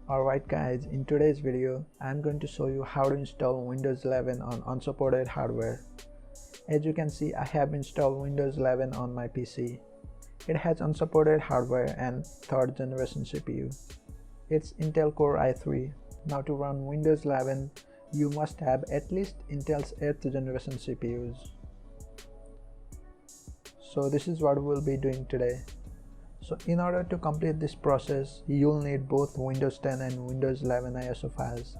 Alright guys, in today's video, I'm going to show you how to install Windows 11 on unsupported hardware. As you can see, I have installed Windows 11 on my PC. It has unsupported hardware and 3rd generation CPU. It's Intel Core i3. Now to run Windows 11, you must have at least Intel's 8th generation CPUs. So this is what we'll be doing today. So in order to complete this process, you'll need both Windows 10 and Windows 11 ISO files.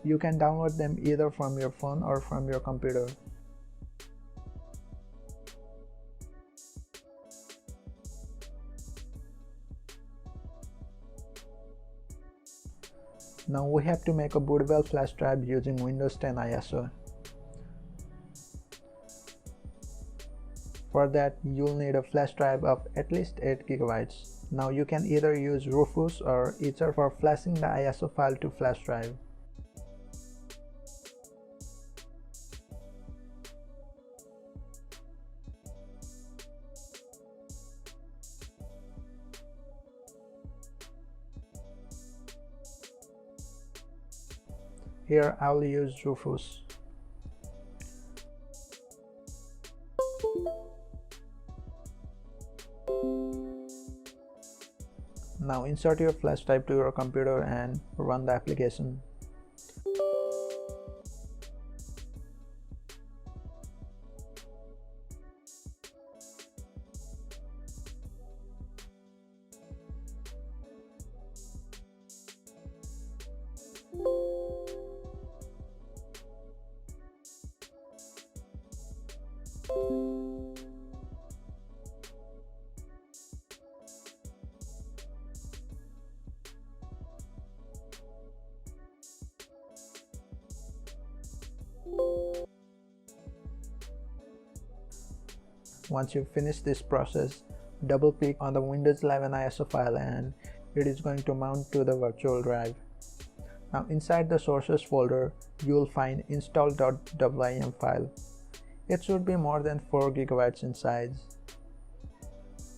You can download them either from your phone or from your computer. Now we have to make a bootable flash drive using Windows 10 ISO. For that, you'll need a flash drive of at least 8 GB. Now you can either use Rufus or Ether for flashing the ISO file to flash drive. Here I'll use Rufus. Now insert your flash drive to your computer and run the application. Once you finish this process, double click on the Windows 11 ISO file and it is going to mount to the virtual drive. Now inside the sources folder, you will find install.wim file. It should be more than 4 GB in size.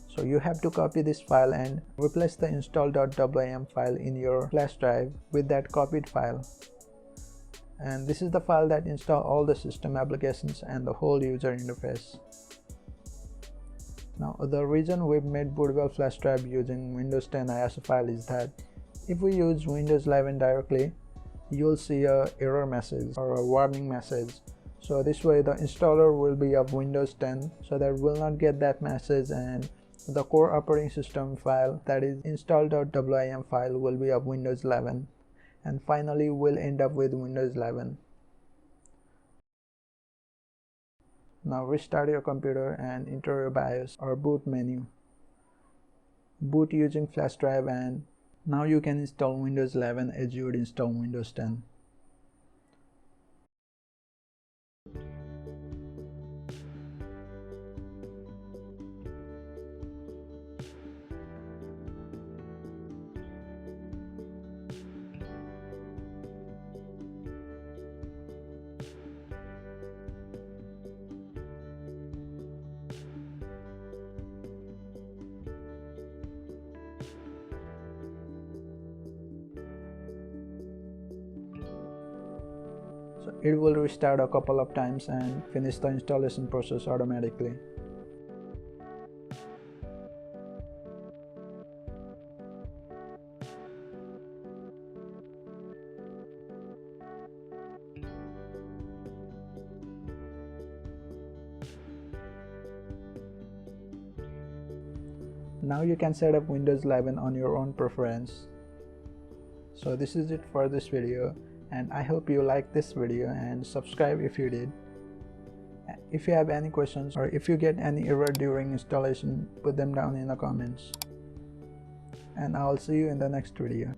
So you have to copy this file and replace the install.wim file in your flash drive with that copied file. And this is the file that installs all the system applications and the whole user interface. Now the reason we've made bootable flash drive using Windows 10 ISO file is that if we use Windows 11 directly, you'll see a error message or a warning message. So this way the installer will be of Windows 10, so that will not get that message, and the core operating system file, that is install.wim file, will be of Windows 11, and finally we'll end up with Windows 11. Now restart your computer and enter your BIOS or boot menu. Boot using flash drive, and now you can install Windows 11 as you would install Windows 10. So it will restart a couple of times and finish the installation process automatically. Now you can set up Windows 11 on your own preference. So this is it for this video, and I hope you liked this video and subscribe if you did. If you have any questions or if you get any error during installation, put them down in the comments. And I'll see you in the next video.